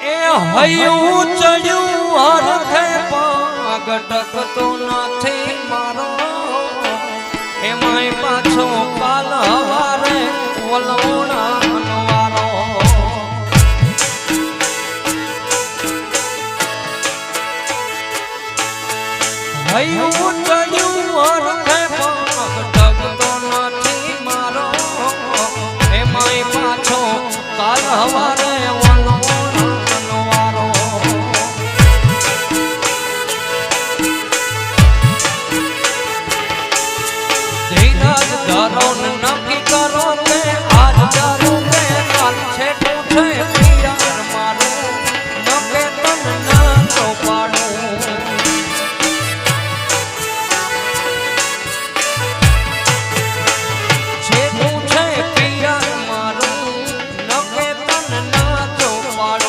એ હૈયું ચડ્યું હરખે પગ ટકતો નથી મારો એમાંય પાછો કાલ હવારે વલવણા વારો હૈયું